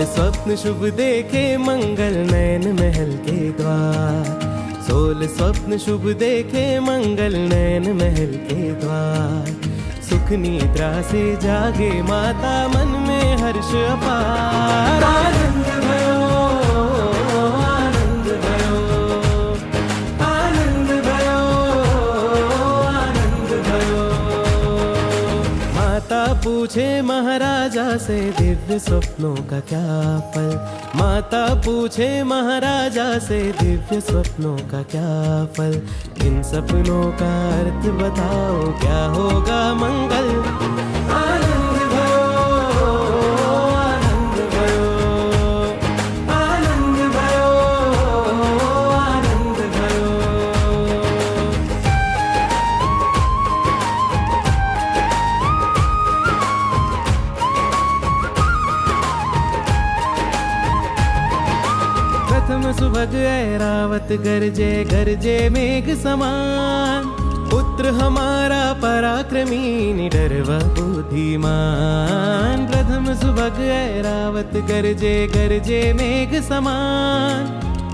Soul स्वप्न शुभ देखे मंगल नयन महल के द्वार। सोल स्वप्न शुभ देखे मंगल नयन महल के द्वार। सुख निद्रा से जागे माता मन में हर्ष अपार। आनंद भयो आनंद भयो आनंद भयो आनंद भयो। माता पूछे महाराजा से दिव्य स्वप्नों का क्या फल। माता पूछे महाराजा से दिव्य स्वप्नों का क्या फल। इन सपनों का अर्थ बताओ क्या होगा मंगल। आनंद भयो आनंद भयो आनंद भयो आनंद भयो। प्रथम सुभग ऐरावत गरजे गरजे मेघ समान। पुत्र हमारा पराक्रमी निडर व बुद्धिमान। प्रथम सुभग ऐरावत गरजे गरजे मेघ समान।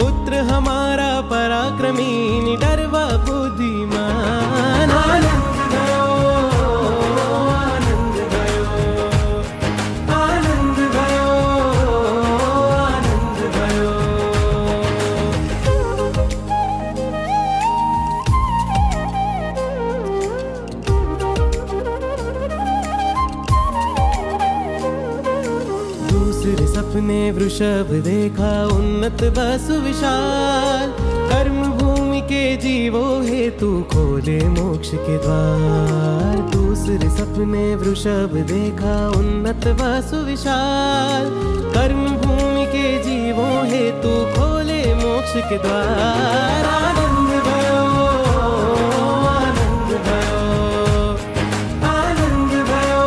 पुत्र हमारा पराक्रमी निडर व बुद्धिमान। आनंद भयो आनंद भयो आनंद भयो आनंद भयो। दूसरे सपने वृषभ देखा उन्नत वसु विशाल। कर्म भूमि के जीवों हेतु खोले मोक्ष के द्वार। दूसरे सपने वृषभ देखा उन्नत वसु विशाल। कर्म भूमि के जीवों हेतु खोले मोक्ष के द्वार। आनंद भयो आनंद भयो आनंद भयो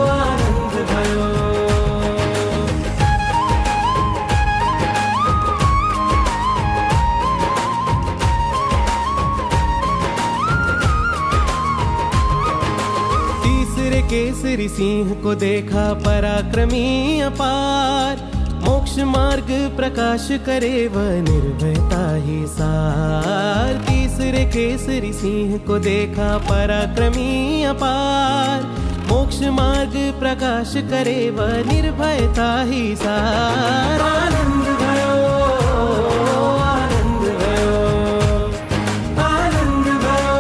आनंद भयो। तीसरे केसरी सिंह को देखा पराक्रमी अपार। मोक्ष मार्ग प्रकाश करे वह निर्भयता ही सार। तीसरे केसरी सिंह को देखा पराक्रमी अपार। मोक्ष मार्ग प्रकाश करे वह निर्भयता ही सार। आनंद भयो आनंद भयो आनंद भयो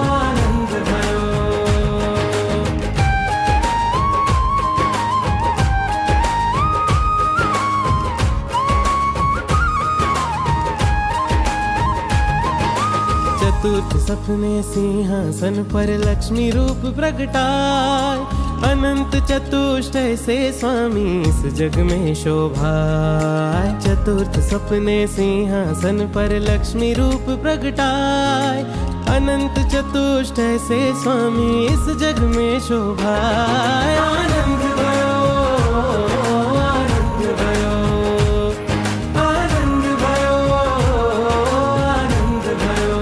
आनंद भयो। चतुर्थ सपने सिंहासन पर लक्ष्मी रूप प्रगटाए। अनंत चतुष्टय से स्वामी इस जग में शोभाए। चतुर्थ सपने सिंहासन पर लक्ष्मी रूप प्रगटाए। अनंत चतुष्टय से स्वामी इस जग में शोभाए। आनंद भयो आनंद भयो आनंद भयो आनंद भयो।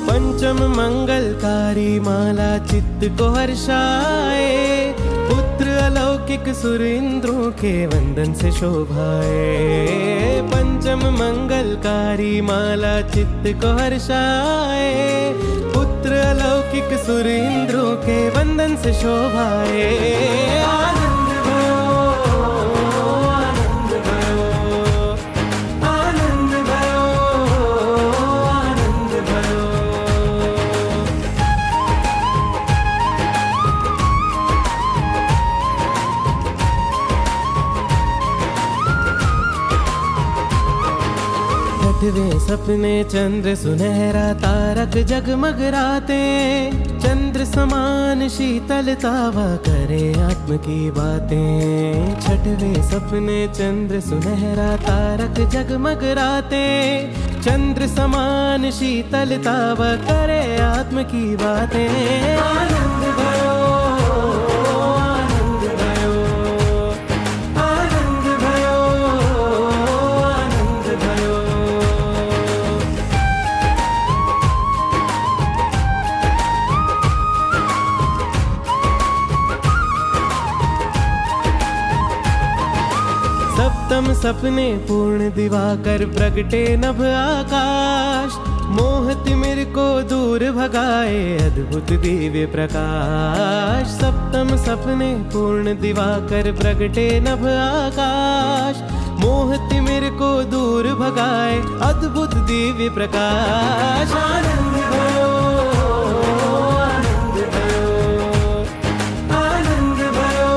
पंचम मंगलकारी माला चित्त को हर्षाए। पुत्र अलौकिक सुर इंद्रों के वंदन से शोभाए। पंचम मंगलकारी माला चित्त को हर्षाए। पुत्र अलौकिक सुर इंद्रों के वंदन से शोभाए। आनंद भयो आनंद भयो आनंद भयो आनंद भयो। छठवें सपने चंद्र सुनहरा तारक जगमगराते। चंद्र समान शीतलता व करे आत्म की बातें। छठवें सपने चंद्र सुनहरा तारक जगमगराते। चंद्र समान शीतलता व करे आत्म की बातें। आनंद भयो आनंद भयो आनंद भयो आनंद सपने पूर्ण दिवाकर प्रगटे नभ आकाश, मोह तिमिर को दूर भगाए अद्भुत दिव्य प्रकाश। सप्तम सपने पूर्ण दिवाकर प्रगटे नभ आकाश, मोह तिमिर को दूर भगाए अद्भुत दिव्य प्रकाश। आनंद भयो, आनंद भयो, आनंद भयो,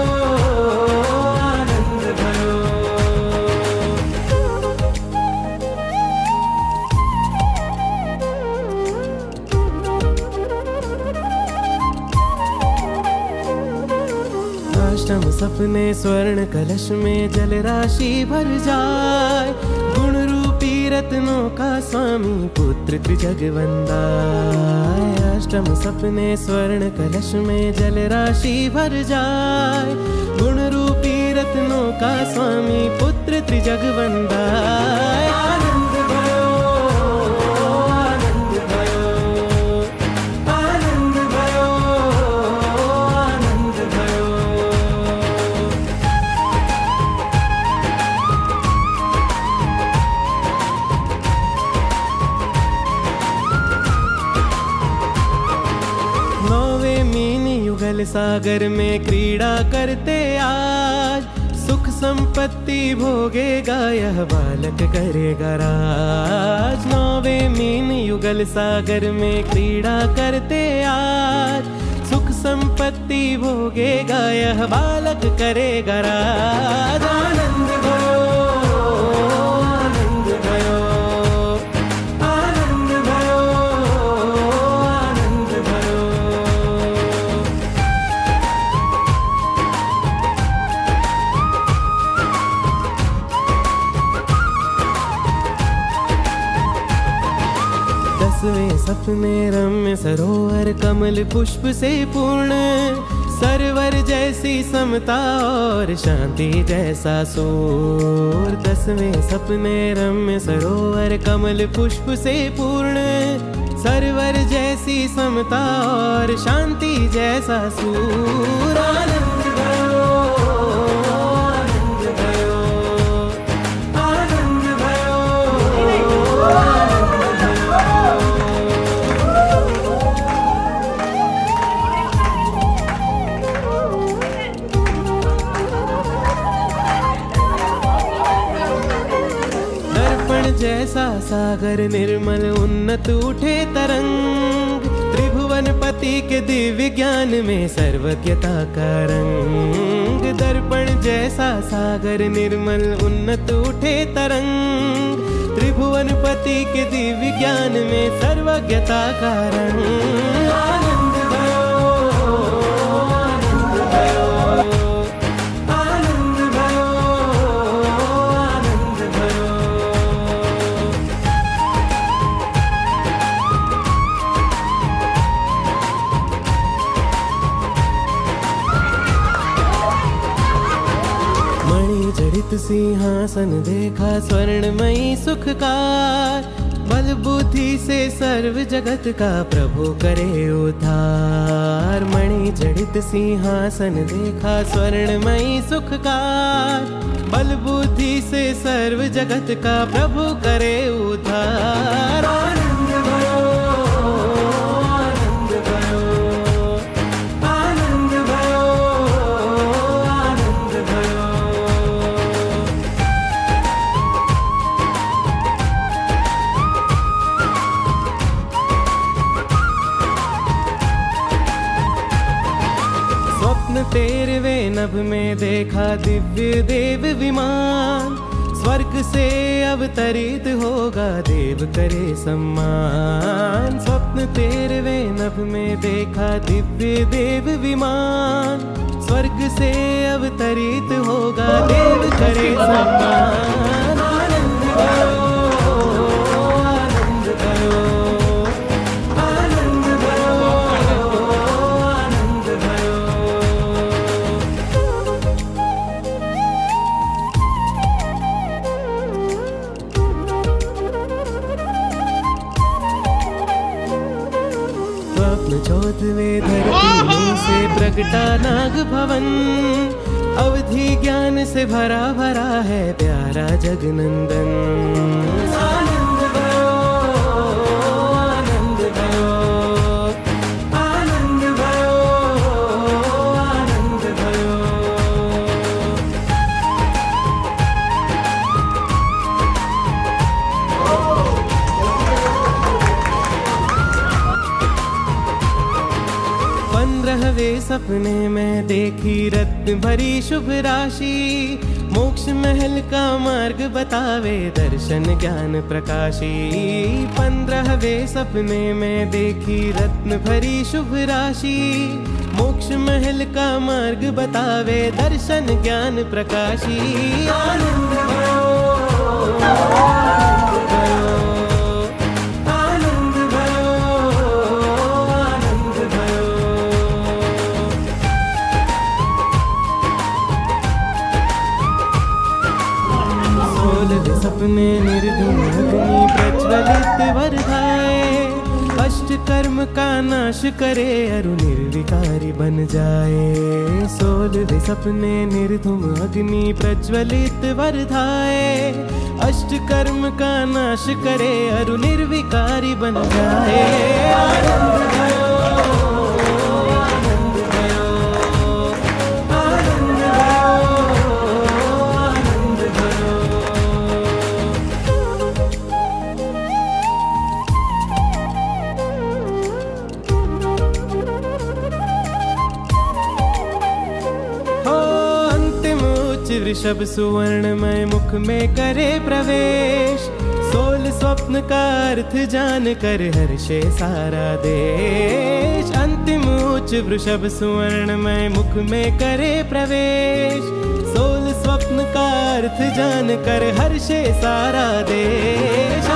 आनंद भयो। अष्टम सपने स्वर्ण कलश में जल राशि भर जाए, गुण रूपी रत्नों का स्वामी पुत्र त्रिजगवंदाय। अष्टम सपने स्वर्ण कलश में जल राशि भर जाए, गुण रूपी रत्नों का स्वामी पुत्र त्रिजगवंदाय। आनंद भयो, आनंद भयो, आनंद भयो, आनंद भयो। नौवे मीन युगल सागर में क्रीड़ा करते आज, सुख संपत्ति भोगेगा यह बालक करेगा राज। नौवे मीन युगल सागर में क्रीड़ा करते आज, सुख संपत्ति भोगेगा यह बालक करेगा राज। आनंद भयो, आनंद भयो, आनंद भयो, आनंद भयो। दसवें सपने रम्य सरोवर कमल पुष्प से पूर्ण, सरवर जैसी समता और शांति जैसा सूर। दसवें सपने रम्य सरोवर कमल पुष्प से पूर्ण, सरवर जैसी समता और शांति जैसा सूर। आनंद भयो, आनंद भयो, आनंद भयो, आनंद भयो। दर्पण जैसा सागर निर्मल उन्नत उठे तरंग, त्रिभुवन पति के दिव्य ज्ञान में सर्वज्ञता का रंग। दर्पण जैसा सागर निर्मल उन्नत उठे तरंग, त्रिभुवन पति के दिव्य ज्ञान में सर्वज्ञता का रंग। आनंद भयो, आनंद भयो, आनंद भयो, आनंद भयो। मणि जड़ित सिंहासन देखा स्वर्णमयी सुखकार, बल बुद्धि से सर्व जगत का प्रभु करे उद्धार। मणि जड़ित सिंहासन देखा स्वर्णमयी सुखकार, बल बुद्धि से सर्व जगत का प्रभु करे उद्धार। आनंद भयो, आनंद भयो, आनंद भयो, आनंद भयो। स्वप्न 13वें नभ में देखा दिव्य देव विमान, स्वर्ग से अवतरित होगा देव करे सम्मान। स्वप्न 13वें नभ में देखा दिव्य देव विमान, स्वर्ग से अवतरित होगा देव करे सम्मान। आनंद भयो, आनंद भयो, आनंद भयो, आनंद भयो। स्वप्न 14वें धरती में से प्रगटा नाग भवन, अवधि ज्ञान से भरा भरा है प्यारा जगनंदन। आनंद भयो, आनंद भयो, आनंद भयो, आनंद भयो। पंद्रहवें सपने में देखी रत्न भरी शुभ राशि, मोक्ष महल का मार्ग बतावे दर्शन ज्ञान प्रकाशी। 15वें सपने में देखी रत्न भरी शुभ राशि, मोक्ष महल का मार्ग बतावे दर्शन ज्ञान प्रकाशी। आनंद भयो, आनंद भयो, आनंद भयो, आनंद भयो। 16वें सपने निर्धूम अग्नि प्रज्वलित वर्धाए, अष्ट कर्म का नाश करे अरु निर्विकारी बन जाए। 16वें सपने निर्धूम अग्नि प्रज्वलित वर्धाए, अष्ट कर्म का नाश करे अरु निर्विकारी बन जाए। आनंद भयो, आनंद भयो, आनंद भयो, आनंद भयो। अंतिम उच्च वृषभ सुवर्णमय मुख में करे प्रवेश, 16 स्वप्न का अर्थ जान कर हर्षे सारा देश। अंतिम उच्च वृषभ सुवर्णमय मुख में करे प्रवेश, 16 स्वप्न का अर्थ जान कर हर्षे सारा देश।